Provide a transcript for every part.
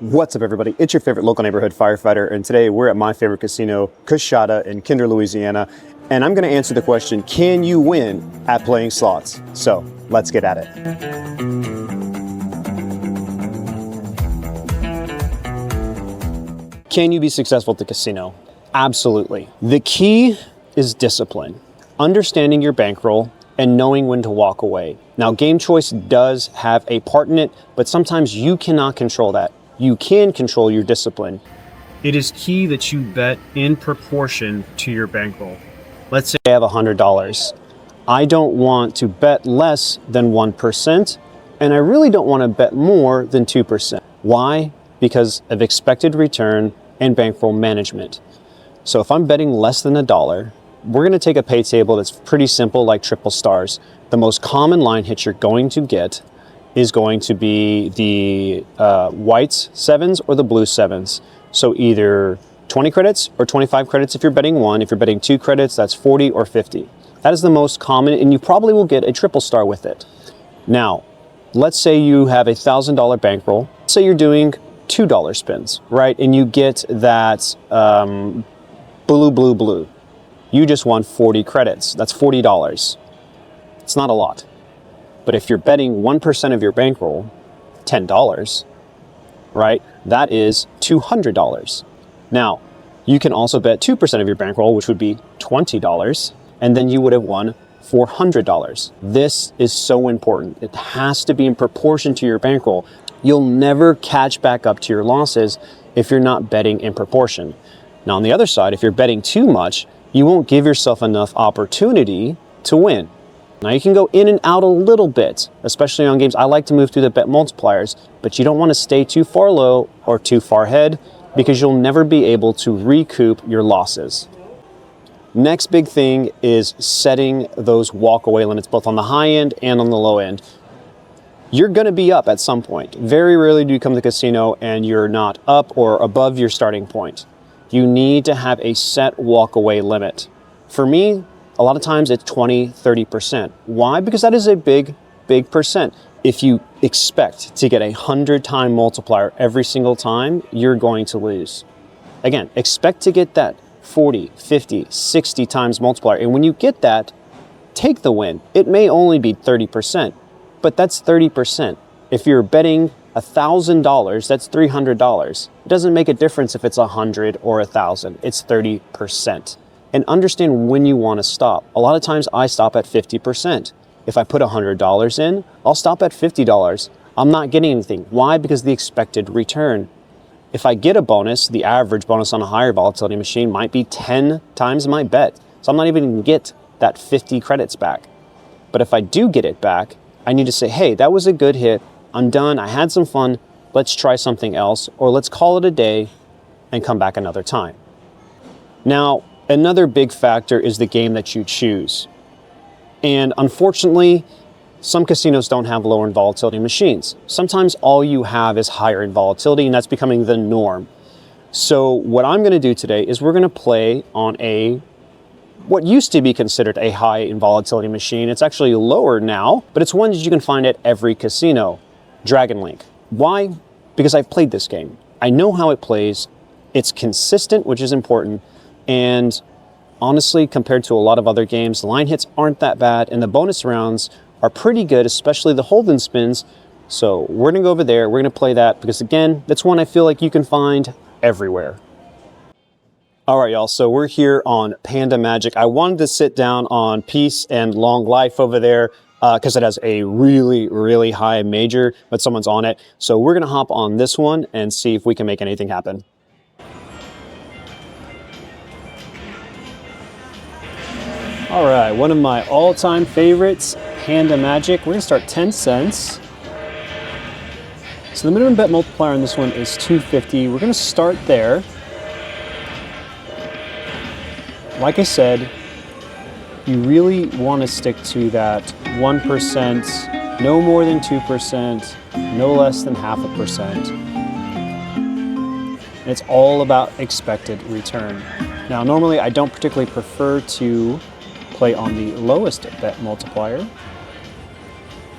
What's up, everybody? It's your favorite local neighborhood firefighter, and today we're at my favorite casino, Coushatta in Kinder, Louisiana, and I'm going to answer the question, can you win at playing slots? So, let's get at it. Can you be successful at the casino? Absolutely. The key is discipline, understanding your bankroll, and knowing when to walk away. Now, game choice does have a part in it, but sometimes you cannot control that. You can control your discipline. It is key that you bet in proportion to your bankroll. Let's say I have $100. I don't want to bet less than 1%, and I really don't want to bet more than 2%. Why? Because of expected return and bankroll management. So if I'm betting less than $1, we're going to take a pay table that's pretty simple, like triple stars. The most common line hit you're going to get is going to be the whites sevens or the blue sevens. So either 20 credits or 25 credits if you're betting one. If you're betting 2 credits, that's 40 or 50. That is the most common, and you probably will get a triple star with it. Now, let's say you have a $1,000 bankroll. Say you're doing $2 spins, right? And you get that blue. You just won 40 credits. That's $40. It's not a lot. But if you're betting 1% of your bankroll, $10, right, that is $200. Now, you can also bet 2% of your bankroll, which would be $20, and then you would have won $400. This is so important. It has to be in proportion to your bankroll. You'll never catch back up to your losses if you're not betting in proportion. Now, on the other side, if you're betting too much, you won't give yourself enough opportunity to win. Now, you can go in and out a little bit, especially on games. I like to move through the bet multipliers, but you don't want to stay too far low or too far ahead because you'll never be able to recoup your losses. Next big thing is setting those walkaway limits, both on the high end and on the low end. You're going to be up at some point. Very rarely do you come to the casino and you're not up or above your starting point. You need to have a set walkaway limit. For me, a lot of times it's 20, 30%. Why? Because that is a big percent. If you expect to get a 100-time multiplier every single time, you're going to lose. Again, expect to get that 40, 50, 60 times multiplier. And when you get that, take the win. It may only be 30%, but that's 30%. If you're betting $1,000, that's $300. It doesn't make a difference if it's 100 or 1,000. It's 30%. And understand when you want to stop. A lot of times I stop at 50%. If I put $100 in, I'll stop at $50. I'm not getting anything. Why? Because the expected return. If I get a bonus, the average bonus on a higher volatility machine might be 10 times my bet. So I'm not even going to get that 50 credits back. But if I do get it back, I need to say, hey, that was a good hit. I'm done. I had some fun. Let's try something else, or let's call it a day and come back another time. Now, another big factor is the game that you choose. And unfortunately, some casinos don't have lower in volatility machines. Sometimes all you have is higher in volatility, and that's becoming the norm. So what I'm going to do today is we're going to play on what used to be considered a high in volatility machine. It's actually lower now, but it's one that you can find at every casino, Dragon Link. Why? Because I've played this game. I know how it plays. It's consistent, which is important. And honestly, compared to a lot of other games, the line hits aren't that bad, and the bonus rounds are pretty good, especially the hold-in spins. So we're gonna go over there, we're gonna play that, because again, that's one I feel like you can find everywhere. All right, y'all, so we're here on Panda Magic. I wanted to sit down on Peace and Long Life over there, because it has a really high major, but someone's on it. So we're gonna hop on this one and see if we can make anything happen. All right, one of my all-time favorites, Panda Magic. We're gonna start 10 cents. So the minimum bet multiplier on this one is 250. We're gonna start there. Like I said, you really wanna stick to that 1%, no more than 2%, no less than 0.5%. And it's all about expected return. Now, normally I don't particularly prefer to play on the lowest bet multiplier.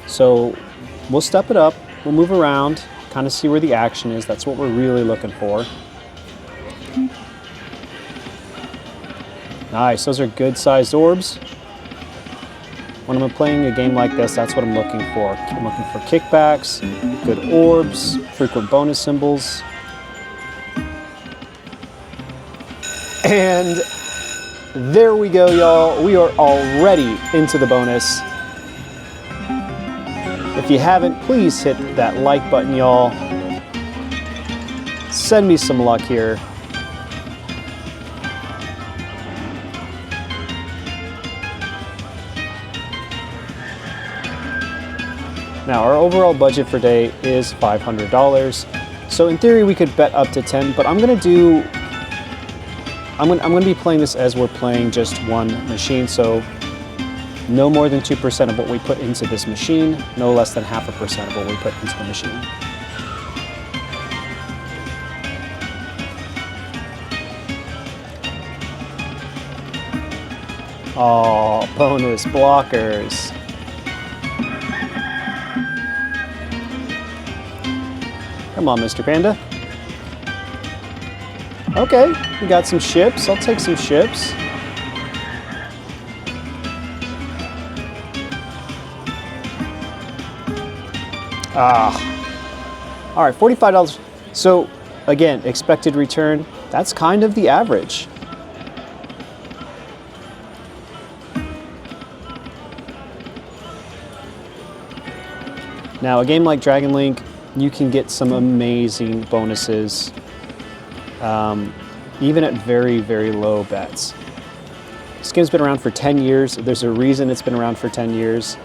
So we'll step it up, we'll move around, kind of see where the action is. That's what we're really looking for. Nice, those are good sized orbs. When I'm playing a game like this, that's what I'm looking for. I'm looking for kickbacks, good orbs, frequent bonus symbols. And there we go, y'all. We are already into the bonus. If you haven't, please hit that like button, y'all. Send me some luck here. Now, our overall budget for day is $500. So in theory, we could bet up to 10, but I'm gonna be playing this as we're playing just one machine. So no more than 2% of what we put into this machine, no less than 0.5% of what we put into the machine. Oh, bonus blockers. Come on, Mr. Panda. Okay, we got some ships. I'll take some ships. All right, $45. So again, expected return, that's kind of the average. Now, a game like Dragon Link, you can get some amazing bonuses, even at very, very low bets. This game's been around for 10 years. There's a reason it's been around for 10 years.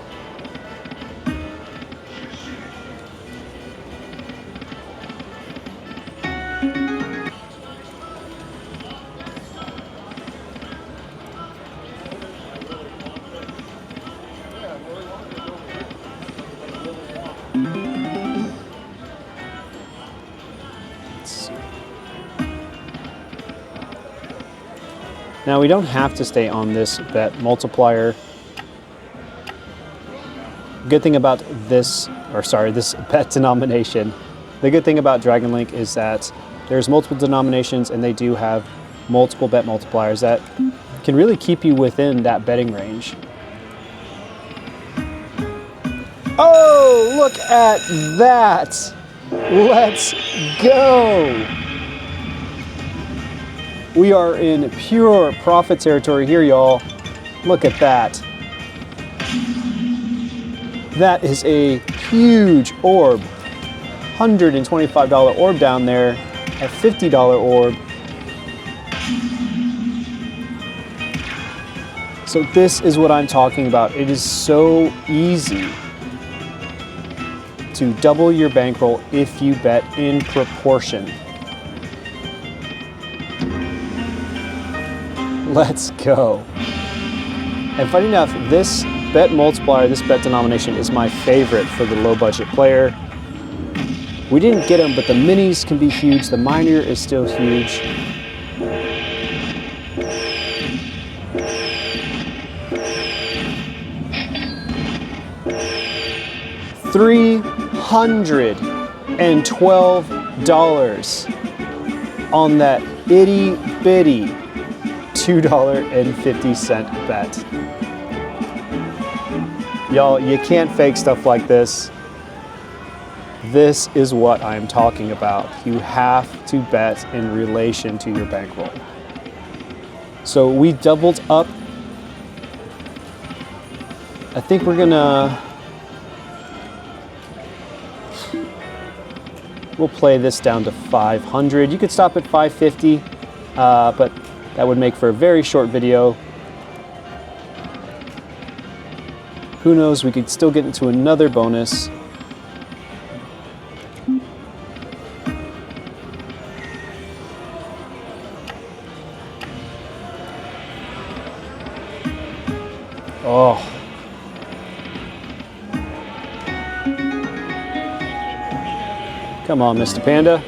Now, we don't have to stay on this bet multiplier. Good thing about this bet denomination, the good thing about Dragon Link is that there's multiple denominations and they do have multiple bet multipliers that can really keep you within that betting range. Oh, look at that! Let's go! We are in pure profit territory here, y'all. Look at that. That is a huge orb. $125 orb down there, a $50 orb. So this is what I'm talking about. It is so easy to double your bankroll if you bet in proportion. Let's go. And funny enough, this bet multiplier, this bet denomination is my favorite for the low budget player. We didn't get them, but the minis can be huge. The minor is still huge. $312 on that itty bitty $2.50 bet. Y'all, you can't fake stuff like this. This is what I'm talking about. You have to bet in relation to your bankroll. So we doubled up. I think we're we'll play this down to 500. You could stop at 550, but that would make for a very short video. Who knows, we could still get into another bonus. Oh. Come on, Mr. Panda.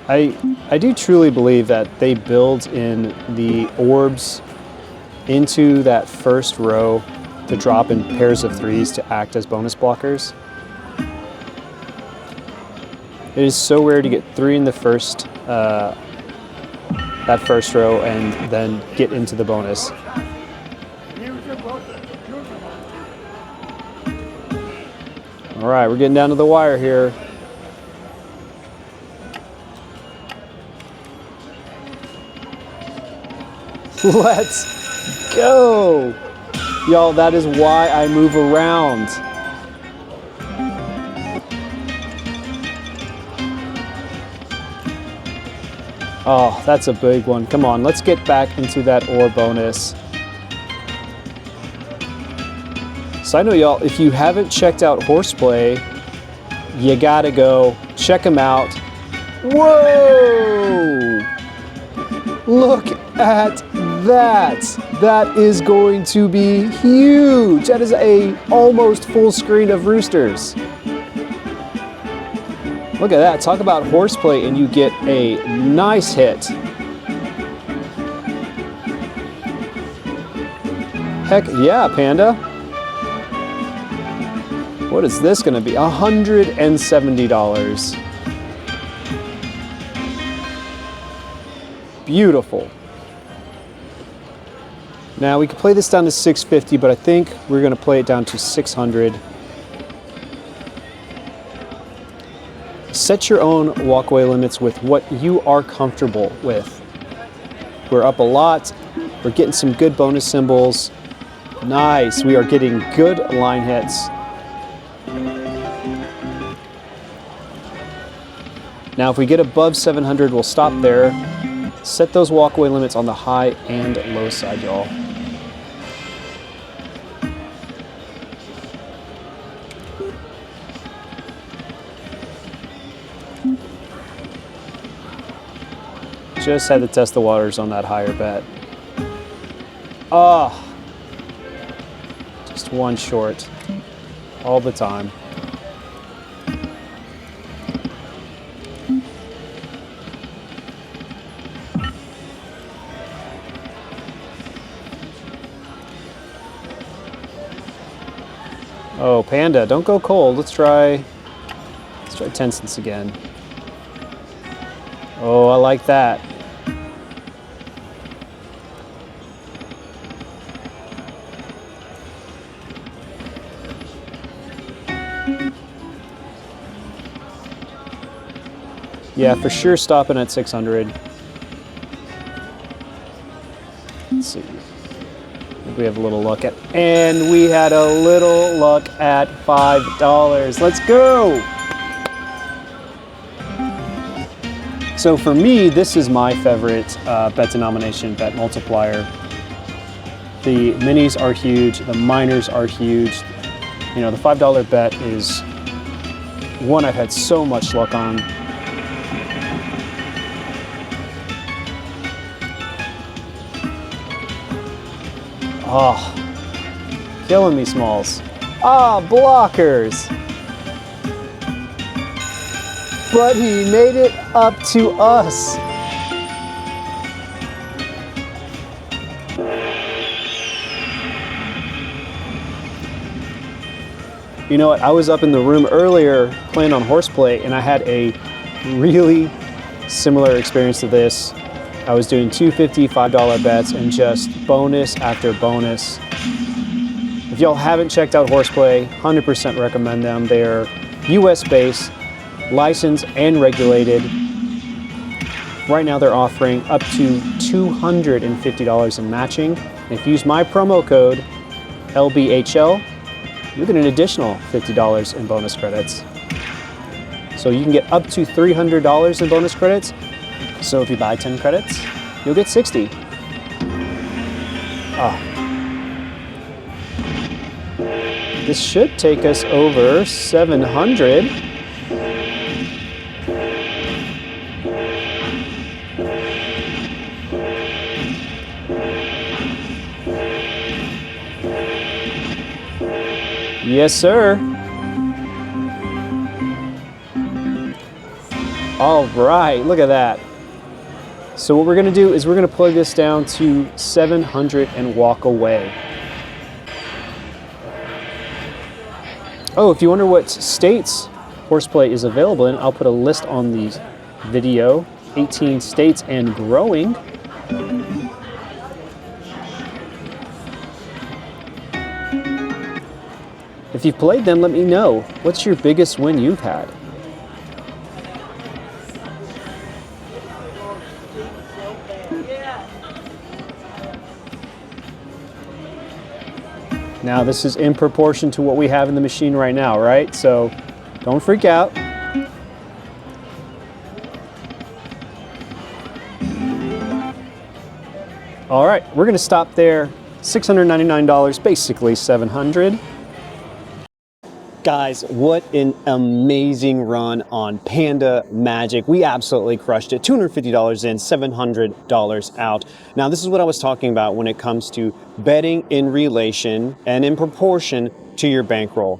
I do truly believe that they build in the orbs into that first row to drop in pairs of threes to act as bonus blockers. It is so rare to get three in the first, that first row and then get into the bonus. All right, we're getting down to the wire here. Let's go. Y'all, that is why I move around. Oh, that's a big one. Come on, let's get back into that ore bonus. So I know y'all, if you haven't checked out Horseplay, you gotta go check them out. Whoa! Look at that. That is going to be huge. That is a almost full screen of roosters. Look at that. Talk about Horseplay and you get a nice hit. Heck yeah, Panda. What is this going to be? $170. Beautiful. Now we could play this down to 650, but I think we're going to play it down to 600. Set your own walkaway limits with what you are comfortable with. We're up a lot. We're getting some good bonus symbols. Nice. We are getting good line hits. Now, if we get above 700, we'll stop there. Set those walkaway limits on the high and low side, y'all. Just had to test the waters on that higher bet. Ah, just one short all the time. Oh, Panda, don't go cold. Let's try 10 cents again. Oh, I like that. Yeah, for sure stopping at 600. Let's see. We have a little luck at, and we had a little luck at $5. Let's go. So for me, this is my favorite bet denomination, bet multiplier. The minis are huge, the minors are huge. You know, the $5 bet is one I've had so much luck on. Oh, killing me, Smalls. Ah, blockers. But he made it up to us. You know what? I was up in the room earlier playing on Horseplay, and I had a really similar experience to this. I was doing $2.50, $5 bets, and just bonus after bonus. If y'all haven't checked out Horseplay, 100% recommend them. They're US-based, licensed and regulated. Right now they're offering up to $250 in matching. And if you use my promo code, LBHL, you get an additional $50 in bonus credits. So you can get up to $300 in bonus credits. So if you buy 10 credits, you'll get 60. Ah. This should take us over 700. Yes, sir. All right, look at that. So what we're gonna do is we're gonna plug this down to 700 and walk away. Oh, if you wonder what states Horseplay is available in, I'll put a list on the video. 18 states and growing. If you've played them, let me know. What's your biggest win you've had? Now this is in proportion to what we have in the machine right now, right? So don't freak out. All right, we're gonna stop there. $699, basically $700. Guys, what an amazing run on Panda Magic. We absolutely crushed it. $250 in, $700 out. Now, this is what I was talking about when it comes to betting in relation and in proportion to your bankroll.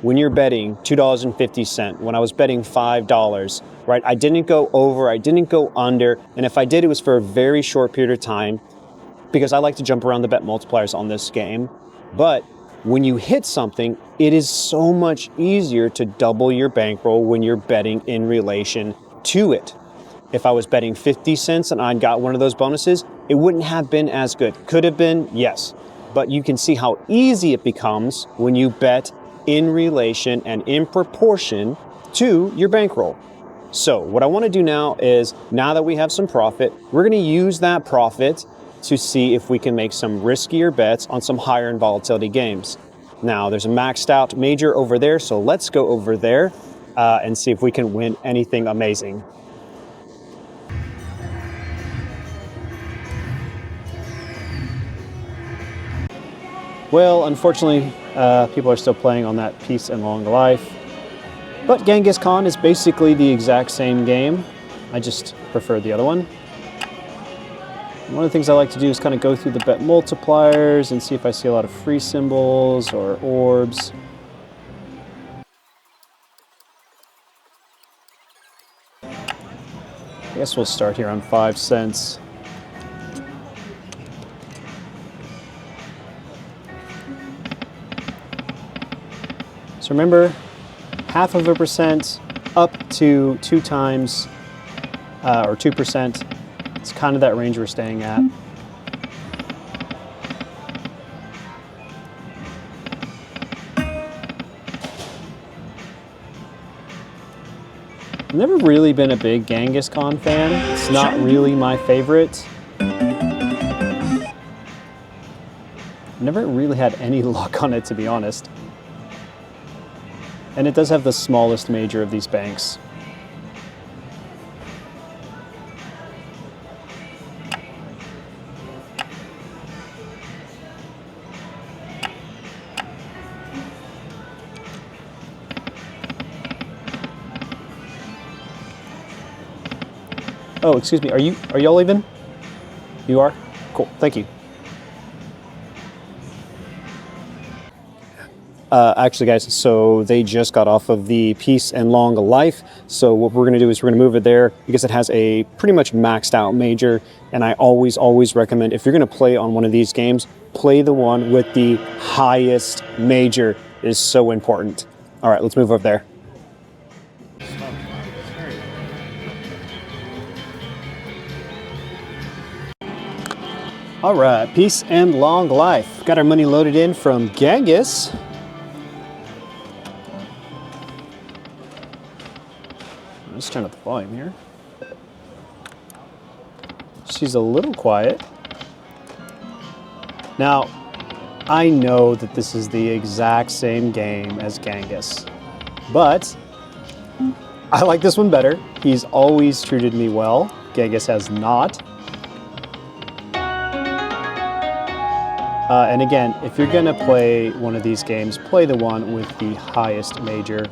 When you're betting $2.50, when I was betting $5, right? I didn't go over, I didn't go under, and if I did, it was for a very short period of time because I like to jump around the bet multipliers on this game. But when you hit something, it is so much easier to double your bankroll when you're betting in relation to it. If I was betting 50 cents and I got one of those bonuses, it wouldn't have been as good. Could have been, yes. But you can see how easy it becomes when you bet in relation and in proportion to your bankroll. So what I want to do now is, now that we have some profit, we're going to use that profit to see if we can make some riskier bets on some higher in volatility games. Now, there's a maxed out major over there, so let's go over there and see if we can win anything amazing. Well, unfortunately, people are still playing on that Peace and Long Life. But Genghis Khan is basically the exact same game. I just prefer the other one. One of the things I like to do is kind of go through the bet multipliers and see if I see a lot of free symbols or orbs. I guess we'll start here on 5 cents. So remember, 0.5% up to 2 times or 2%. It's kind of that range we're staying at. I've never really been a big Genghis Khan fan. It's not really my favorite. Never really had any luck on it, to be honest. And it does have the smallest major of these banks. Oh, excuse me, are y'all even? You are? Cool, thank you. Actually, guys, so they just got off of the Peace and Long Life. So what we're gonna do is we're gonna move it there because it has a pretty much maxed out major. And I always recommend, if you're gonna play on one of these games, play the one with the highest major. It is so important. All right, let's move over there. All right, Peace and Long Life. Got our money loaded in from Genghis. Let's turn up the volume here. She's a little quiet. Now, I know that this is the exact same game as Genghis, but I like this one better. He's always treated me well. Genghis has not. And again, if you're gonna play one of these games, play the one with the highest major.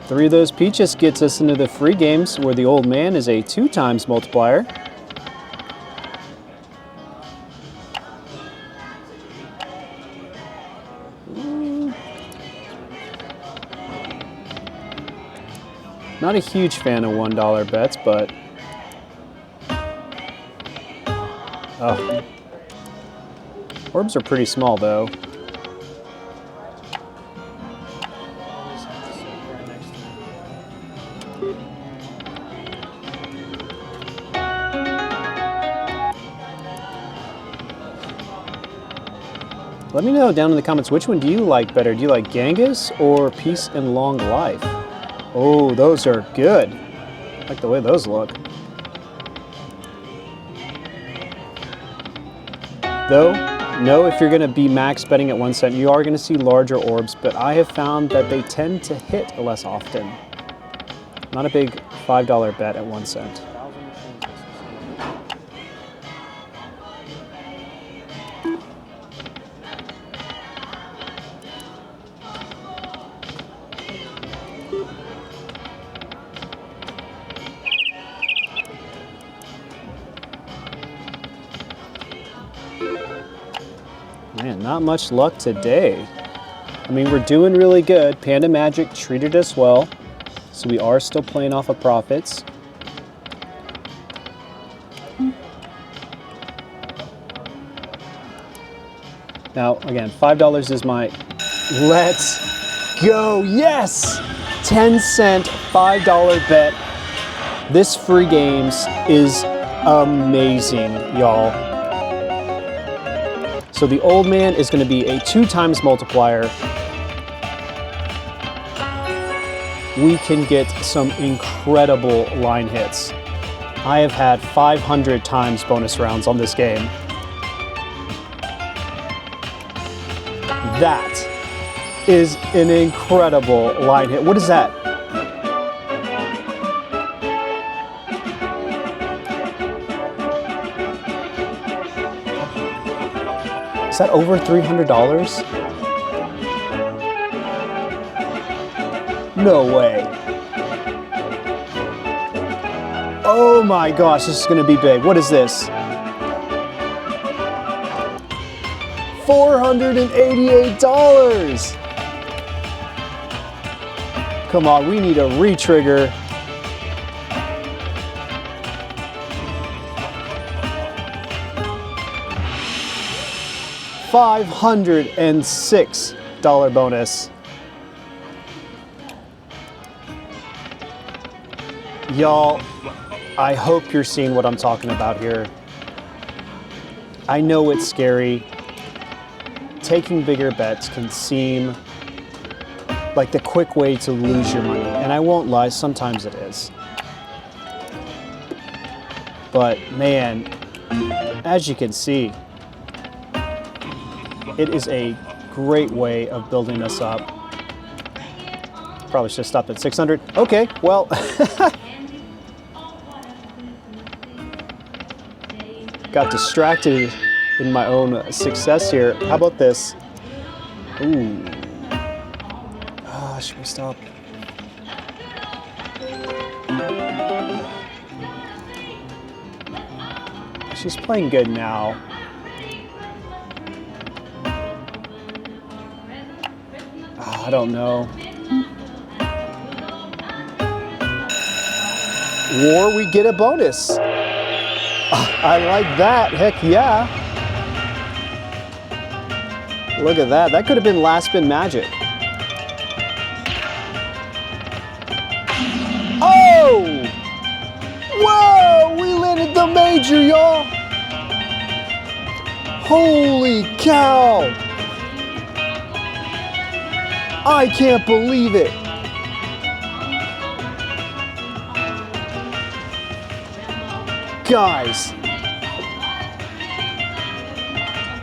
3 of those peaches gets us into the free games where the old man is a 2 times multiplier. Not a huge fan of $1 bets, but oh. Orbs are pretty small though. Let me know down in the comments, which one do you like better? Do you like Genghis or Peace and Long Life? Oh, those are good. I like the way those look. Though, no, if you're gonna be max betting at 1 cent, you are gonna see larger orbs, but I have found that they tend to hit less often. Not a big $5 bet at 1 cent. Man, not much luck today. I mean, we're doing really good. Panda Magic treated us well, so we are still playing off of profits. Now, again, $5 is my... Let's go! Yes! 10 cent, $5 bet. This free games is amazing, y'all. So the old man is going to be a 2 times multiplier. We can get some incredible line hits. I have had 500 times bonus rounds on this game. That is an incredible line hit. What is that? Is that over $300? No way. Oh my gosh, this is gonna be big. What is this? $488. Come on, we need a re-trigger. $506 bonus. Y'all, I hope you're seeing what I'm talking about here. I know it's scary. Taking bigger bets can seem like the quick way to lose your money. And I won't lie, sometimes it is. But man, as you can see, it is a great way of building us up. Probably should have stopped at 600. Okay, well. Got distracted in my own success here. How about this? Ooh. Should we stop? She's playing good now. I don't know. Or we get a bonus. I like that. Heck yeah. Look at that. That could have been last spin magic. Oh! Whoa! We landed the major, y'all. Holy cow! I can't believe it. Guys,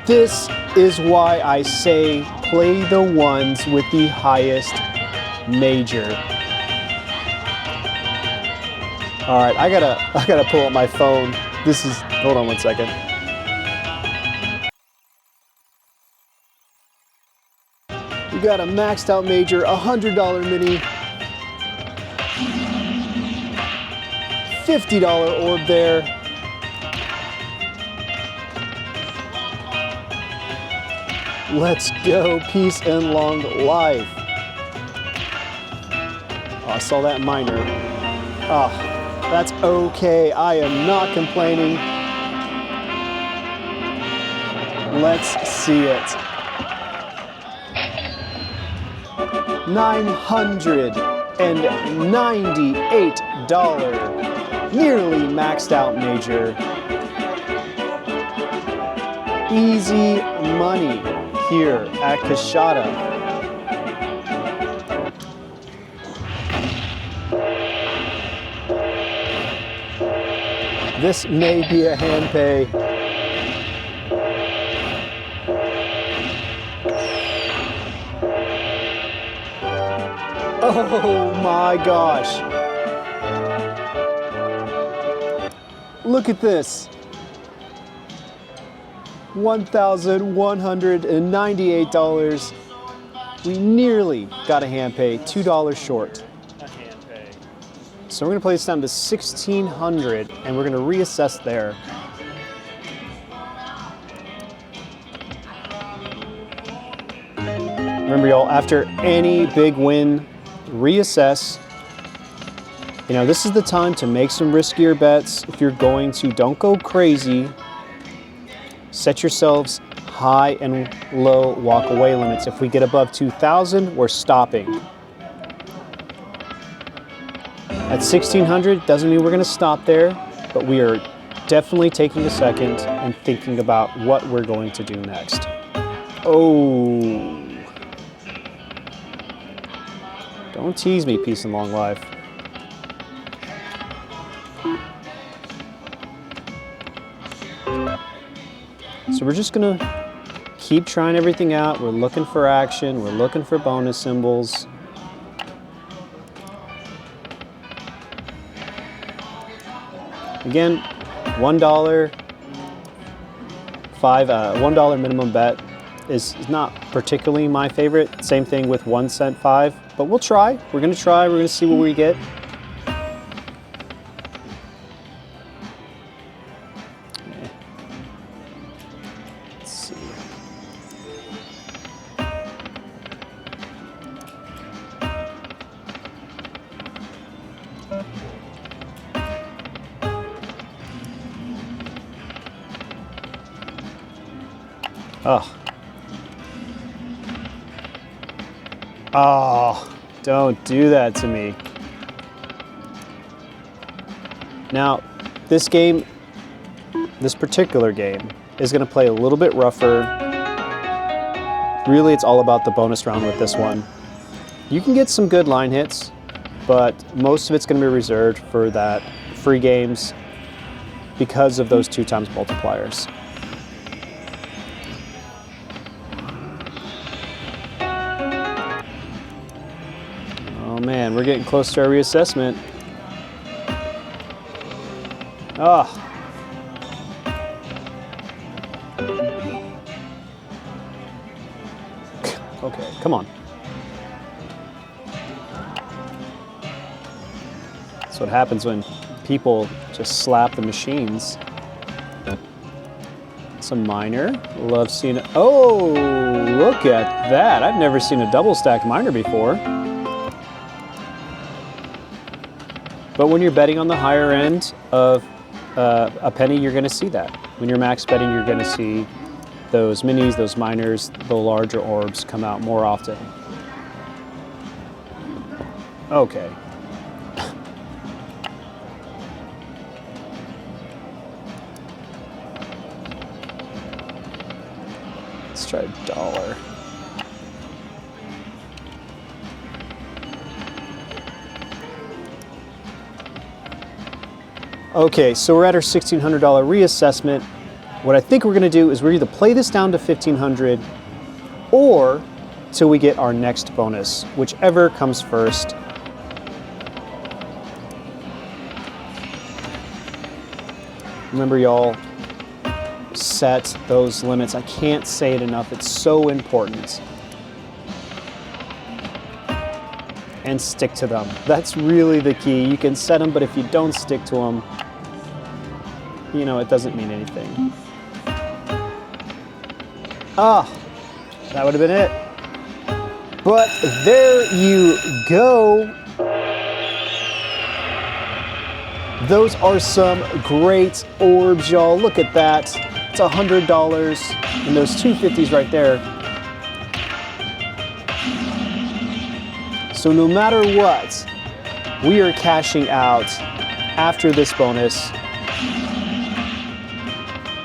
this is why I say play the ones with the highest major. All right, I gotta pull up my phone. Hold on one second. We got a maxed out major, $100 mini, $50 orb there. Let's go, peace and long life. Oh, I saw that minor. Ah, that's okay. I am not complaining. Let's see it. $998. Nearly maxed out major. Easy money here at Coushatta. This may be a hand pay. Oh my gosh. Look at this. $1,198. We nearly got a hand pay, $2 short. A hand pay. So we're gonna play this down to 1,600 and we're gonna reassess there. Remember y'all, after any big win, reassess. You know, this is the time to make some riskier bets. If you're going to, don't go crazy. Set yourselves high and low walk away limits. If we get above 2,000, we're stopping. At 1,600, doesn't mean we're gonna stop there, but we are definitely taking a second and thinking about what we're going to do next. Oh. Don't tease me, peace and long life. So we're just gonna keep trying everything out. We're looking for action. We're looking for bonus symbols. Again, $1, $1 minimum bet is not particularly my favorite. Same thing with 1 cent 5, but we'll try. We're gonna try. We're gonna see what we get. Let's see. Oh. Oh, don't do that to me. Now, this game, this particular game, is going to play a little bit rougher. Really, it's all about the bonus round with this one. You can get some good line hits, but most of it's going to be reserved for that free games because of those 2 times multipliers. Oh man, we're getting close to our reassessment. Ah. Okay, come on. That's what happens when people just slap the machines. Some minor. Love seeing it. Oh, look at that. I've never seen a double stack minor before. But when you're betting on the higher end of a penny, you're going to see that. When you're max betting, you're going to see those minis, those minors, the larger orbs come out more often. Okay. Let's try $1. Okay, so we're at our $1,600 reassessment. What I think we're gonna do is we're either play this down to 1,500 or till we get our next bonus, whichever comes first. Remember y'all, set those limits. I can't say it enough, it's so important. And stick to them. That's really the key. You can set them, but if you don't stick to them, you know, it doesn't mean anything. Ah, that would have been it. But there you go. Those are some great orbs, y'all. Look at that. It's $100 and those 250s right there. So no matter what, we are cashing out after this bonus.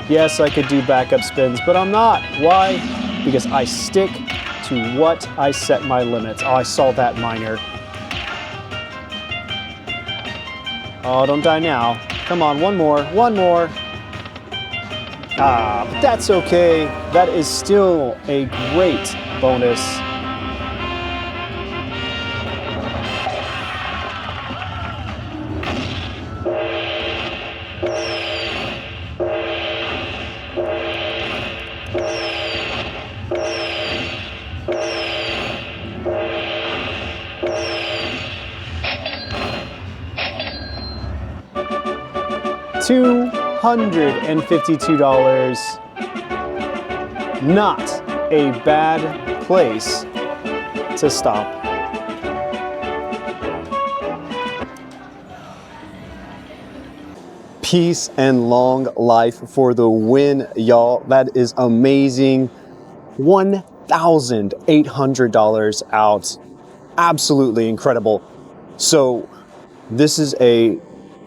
Yes, I could do backup spins, but I'm not. Why? Because I stick to what I set my limits. Oh, I saw that miner. Oh, don't die now. Come on, one more, one more. Ah, but that's okay. That is still a great bonus. $252. Not a bad place to stop. Peace and long life for the win, y'all. That is amazing. $1,800 out. Absolutely incredible. So this is a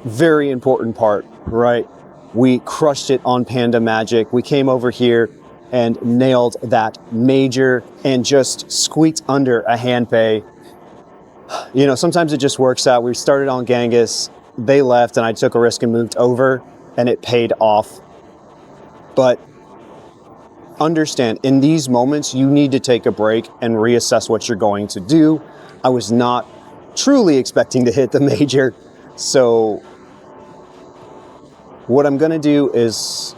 very important part, right? We crushed it on Panda Magic. We came over here and nailed that major and just squeaked under a hand pay. You know, sometimes it just works out. We started on Genghis, they left, and I took a risk and moved over, and it paid off. But understand, in these moments, you need to take a break and reassess what you're going to do. I was not truly expecting to hit the major, so what I'm gonna do is,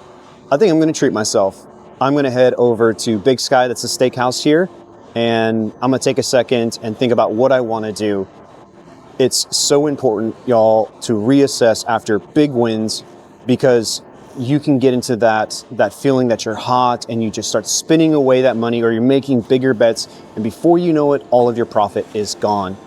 I think I'm gonna treat myself. I'm gonna head over to Big Sky, that's a steakhouse here, and I'm gonna take a second and think about what I wanna do. It's so important, y'all, to reassess after big wins, because you can get into that feeling that you're hot and you just start spinning away that money, or you're making bigger bets, and before you know it, all of your profit is gone.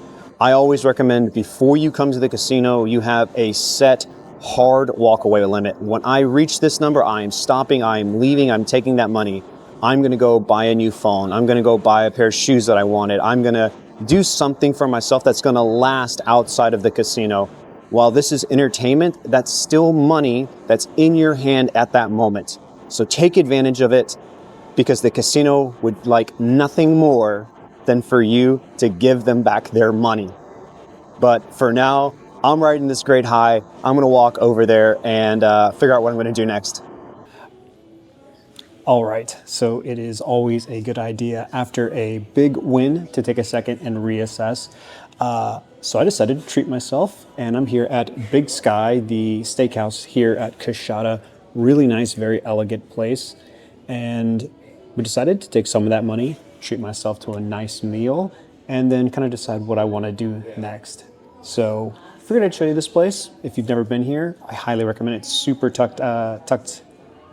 I always recommend before you come to the casino, you have a set hard walkaway limit. When I reach this number, I am stopping, I am leaving, I'm taking that money. I'm gonna go buy a new phone. I'm gonna go buy a pair of shoes that I wanted. I'm gonna do something for myself that's gonna last outside of the casino. While this is entertainment, that's still money that's in your hand at that moment. So take advantage of it, because the casino would like nothing more than for you to give them back their money. But for now, I'm riding this great high. I'm gonna walk over there and figure out what I'm gonna do next. All right, so it is always a good idea after a big win to take a second and reassess. So I decided to treat myself, and I'm here at Big Sky, the steakhouse here at Coushatta. Really nice, very elegant place. And we decided to take some of that money, treat myself to a nice meal, and then kind of decide what I wanna do next. So figured I'd show you this place. If you've never been here, I highly recommend it. It's super tucked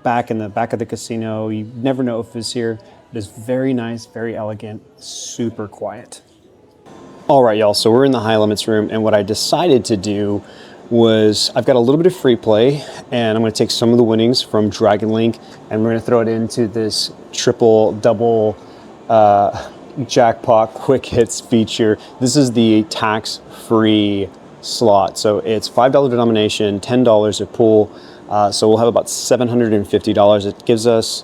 back in the back of the casino. You never know if it's here. It is very nice, very elegant, super quiet. All right, y'all, so we're in the high limits room, and what I decided to do was, I've got a little bit of free play, and I'm gonna take some of the winnings from Dragon Link, and we're gonna throw it into this triple, double jackpot quick hits feature. This is the tax-free slot. So it's $5 denomination, $10 a pull. So we'll have about $750. It gives us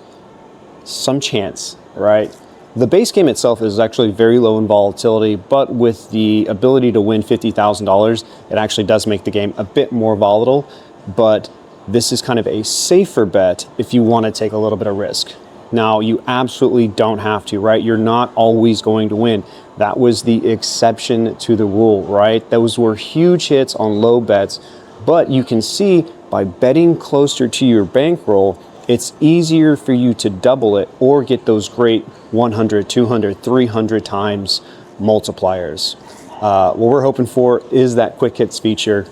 some chance, right? The base game itself is actually very low in volatility, but with the ability to win $50,000, it actually does make the game a bit more volatile. But this is kind of a safer bet if you want to take a little bit of risk. Now, you absolutely don't have to, right? You're not always going to win. That was the exception to the rule, right? Those were huge hits on low bets, but you can see by betting closer to your bankroll, it's easier for you to double it or get those great 100, 200, 300 times multipliers. What we're hoping for is that quick hits feature.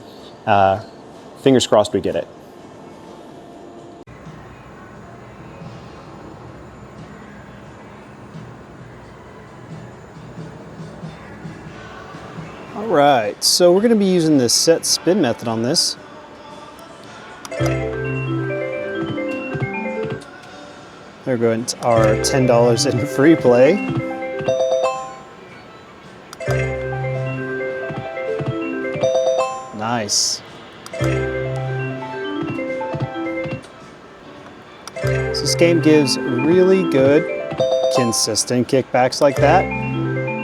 Fingers crossed we get it. All right, so we're going to be using the set spin method on this. There goes our $10 in free play. Nice. So this game gives really good, consistent kickbacks like that,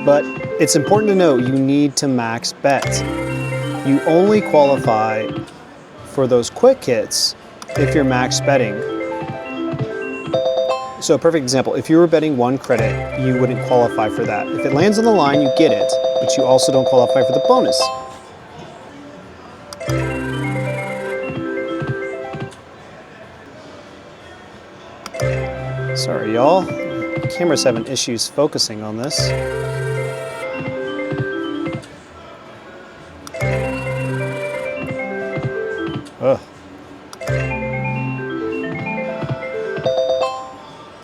but it's important to know you need to max bet. You only qualify for those quick hits if you're max betting. So a perfect example, if you were betting 1 credit, you wouldn't qualify for that. If it lands on the line, you get it, but you also don't qualify for the bonus. Sorry, y'all. The camera's having issues focusing on this. Ugh.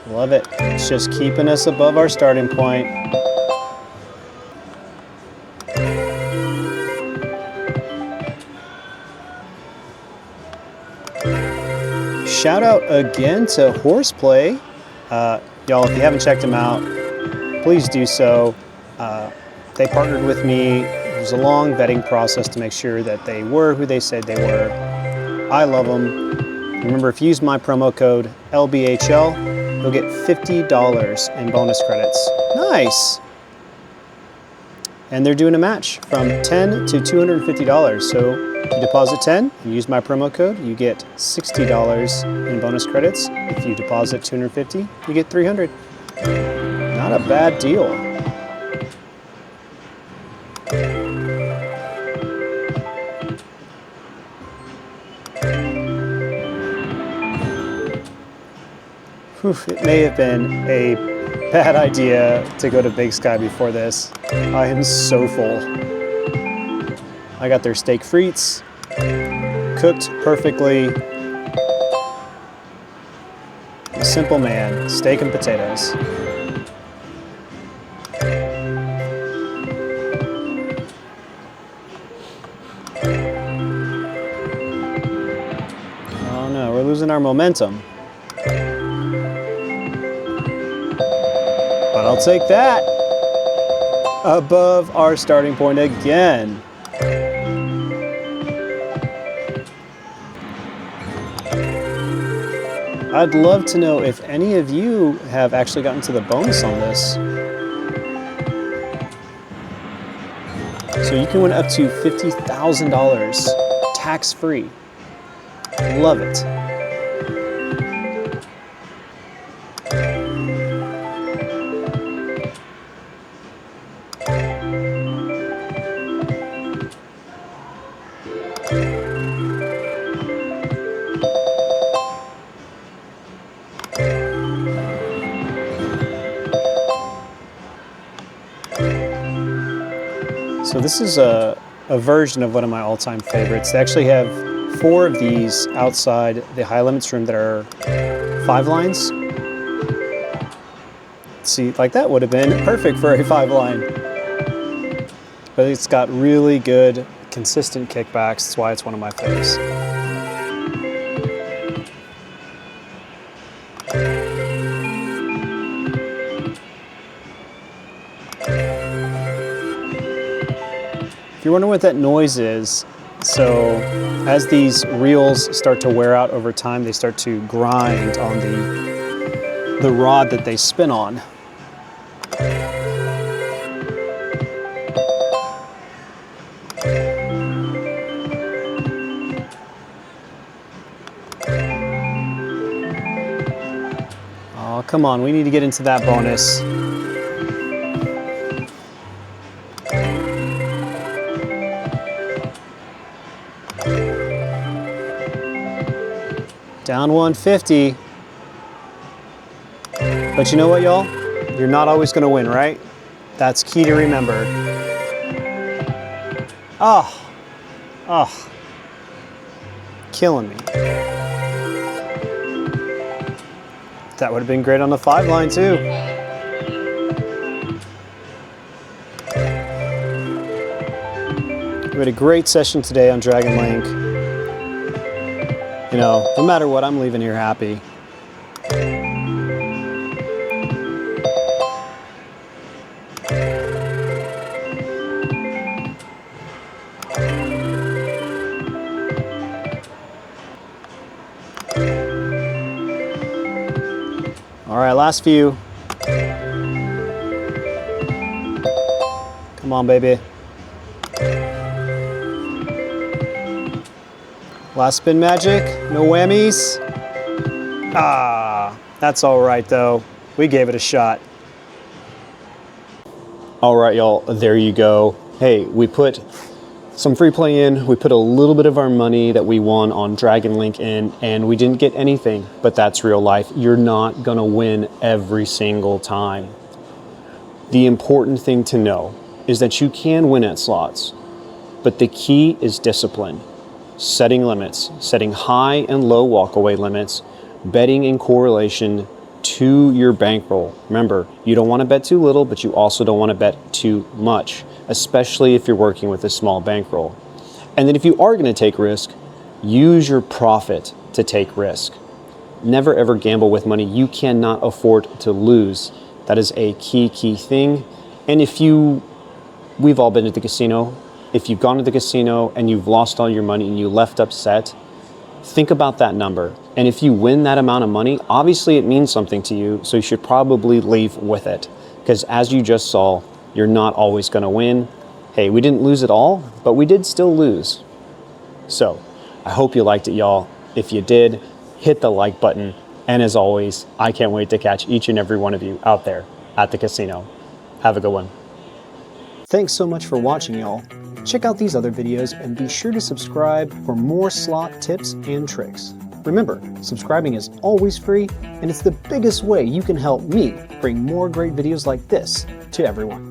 Love it. It's just keeping us above our starting point. Shout out again to Horseplay. Y'all, if you haven't checked them out, please do so. They partnered with me. It was a long vetting process to make sure that they were who they said they were. I love them. Remember, if you use my promo code LBHL, you'll get $50 in bonus credits. Nice. And they're doing a match from $10 to $250. So if you deposit 10 and use my promo code, you get $60 in bonus credits. If you deposit 250, you get 300. Not a bad deal. Whew, it may have been a bad idea to go to Big Sky before this. I am so full. I got their steak frites, cooked perfectly. A simple man, steak and potatoes. Oh no, we're losing our momentum. But I'll take that. Above our starting point again. I'd love to know if any of you have actually gotten to the bonus on this. So you can win up to $50,000 tax-free. Love it. So this is a version of one of my all-time favorites. They actually have 4 of these outside the high limits room that are 5 lines. See, like that would have been perfect for a 5 line. But it's got really good, consistent kickbacks. That's why it's one of my favorites. If you're wondering what that noise is, so as these reels start to wear out over time, they start to grind on the rod that they spin on. Oh, come on, we need to get into that bonus. Down 150. But you know what, y'all? You're not always going to win, right? That's key to remember. Oh. Killing me. That would have been great on the 5 line, too. We had a great session today on Dragon Link. You know, no matter what, I'm leaving here happy. last few. Come on, baby. Last spin magic, no whammies. Ah, that's all right though. We gave it a shot. All right, y'all, there you go. Hey, we put some free play in, we put a little bit of our money that we won on Dragon Link in, and we didn't get anything, but that's real life. You're not gonna win every single time. The important thing to know is that you can win at slots, but the key is discipline. Setting limits, setting high and low walkaway limits, betting in correlation to your bankroll. Remember, you don't want to bet too little, but you also don't want to bet too much, especially if you're working with a small bankroll. And then if you are going to take risk, use your profit to take risk. Never ever gamble with money you cannot afford to lose. That is a key thing. And we've all been at the casino. If you've gone to the casino and you've lost all your money and you left upset, think about that number. And if you win that amount of money, obviously it means something to you, so you should probably leave with it. Because as you just saw, you're not always going to win. Hey, we didn't lose it all, but we did still lose. So I hope you liked it, y'all. If you did, hit the like button. And as always, I can't wait to catch each and every one of you out there at the casino. Have a good one. Thanks so much for watching, y'all. Check out these other videos and be sure to subscribe for more slot tips and tricks. Remember, subscribing is always free, and it's the biggest way you can help me bring more great videos like this to everyone.